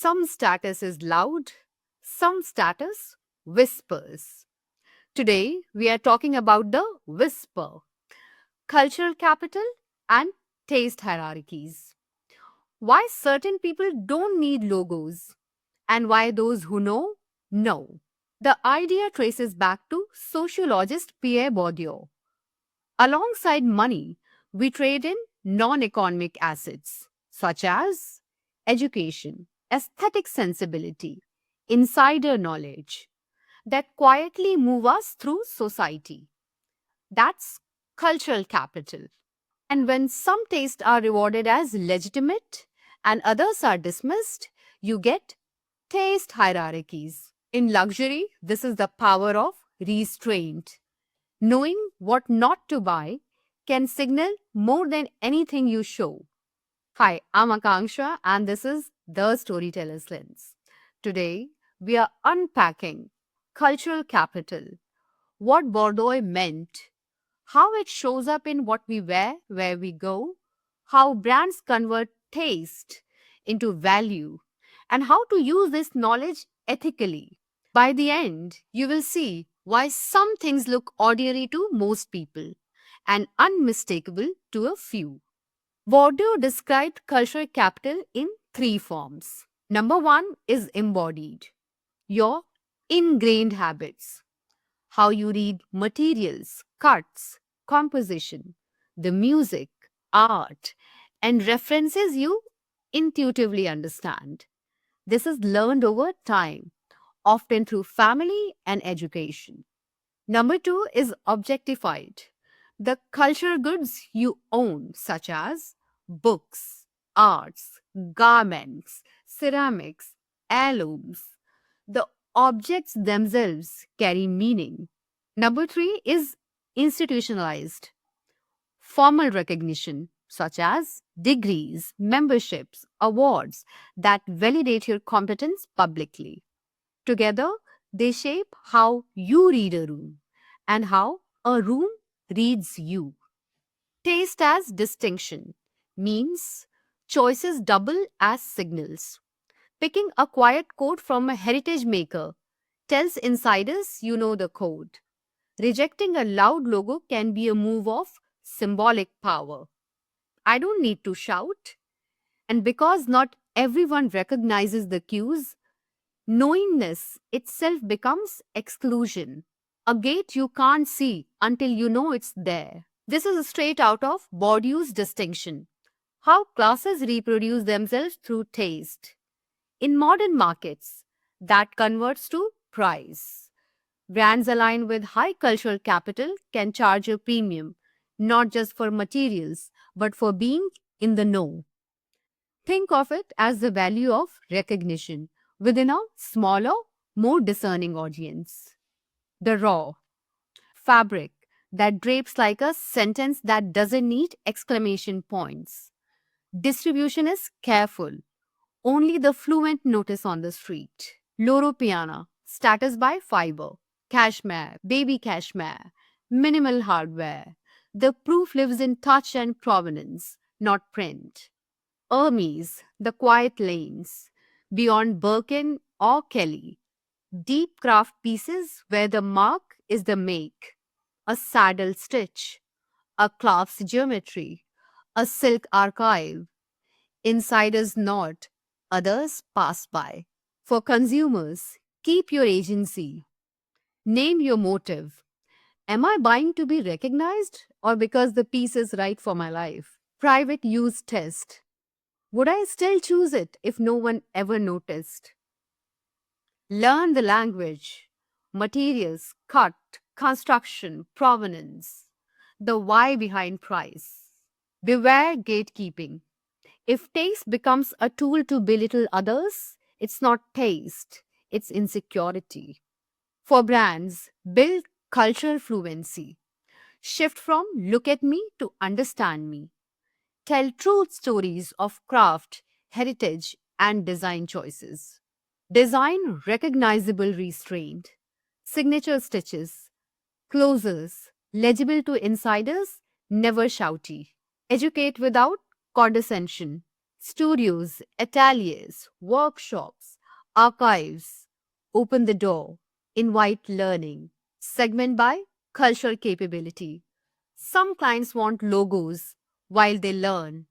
Some status is loud, some status whispers. Today, we are talking about the whisper, cultural capital, and taste hierarchies. Why certain people don't need logos, and why those who know. The idea traces back to sociologist Pierre Bourdieu. Alongside money, we trade in non economic assets such as education, aesthetic sensibility, insider knowledge that quietly move us through society. That's cultural capital. And when some tastes are rewarded as legitimate and others are dismissed, you get taste hierarchies. In luxury, this is the power of restraint. Knowing what not to buy can signal more than anything you show. Hi, I'm Akanksha, and this is The Storyteller's Lens. Today, we are unpacking cultural capital, what Bordeaux meant, how it shows up in what we wear, where we go, how brands convert taste into value, and how to use this knowledge ethically. By the end, you will see why some things look ordinary to most people and unmistakable to a few. Bourdieu described cultural capital in three forms. Number one is embodied, your ingrained habits, how you read materials, cuts, composition, the music, art, and references you intuitively understand. This is learned over time, often through family and education. Number two is objectified. The cultural goods you own, such as books, arts, garments, ceramics, heirlooms. The objects themselves carry meaning. Number three is institutionalized. Formal recognition, such as degrees, memberships, awards that validate your competence publicly. Together, they shape how you read a room and how a room reads you. Taste as distinction means choices double as signals. Picking a quiet code from a heritage maker tells insiders you know the code. Rejecting a loud logo can be a move of symbolic power. I don't need to shout. And because not everyone recognizes the cues, knowingness itself becomes exclusion, a gate you can't see until you know it's there. This is straight out of Bourdieu's distinction. How classes reproduce themselves through taste. In modern markets, that converts to price. Brands aligned with high cultural capital can charge a premium, not just for materials, but for being in the know. Think of it as the value of recognition within a smaller, more discerning audience. The raw fabric that drapes like a sentence that doesn't need exclamation points. Distribution is careful. Only the fluent notice on the street. Loro Piana, status by fiber, cashmere, baby cashmere, minimal hardware. The proof lives in touch and provenance, not print. Hermes, the quiet lanes, beyond Birkin or Kelly. Deep craft pieces where the mark is the make. A saddle stitch, a clasp geometry, a silk archive. Insiders nod, others pass by. For consumers, keep your agency. Name your motive. Am I buying to be recognized or because the piece is right for my life? Private use test. Would I still choose it if no one ever noticed? Learn the language, materials, cut, construction, provenance, the why behind price. Beware gatekeeping. If taste becomes a tool to belittle others, it's not taste, it's insecurity. For brands, build cultural fluency. Shift from look at me to understand me. Tell true stories of craft, heritage, and design choices. Design recognizable restraint, signature stitches, closures, legible to insiders, never shouty. Educate without condescension. Studios, ateliers, workshops, archives open the door, invite learning, segment by cultural capability. Some clients want logos while they learn,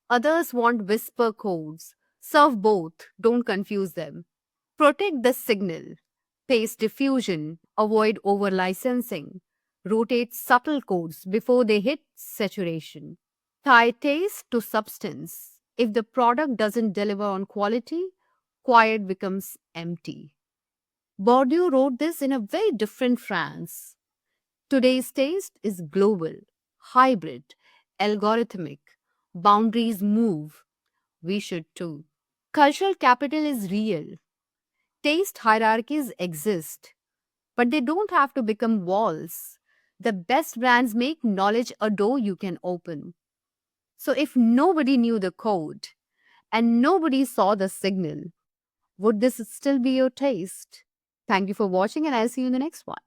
others want whisper codes. Serve both, don't confuse them. Protect the signal, pace diffusion, avoid over licensing, rotate subtle codes before they hit saturation. Tie taste to substance. If the product doesn't deliver on quality, quiet becomes empty. Bourdieu wrote this in a very different France. Today's taste is global, hybrid, algorithmic. Boundaries move. We should too. Cultural capital is real. Taste hierarchies exist, but they don't have to become walls. The best brands make knowledge a door you can open. So if nobody knew the code and nobody saw the signal, would this still be your taste? Thank you for watching, and I'll see you in the next one.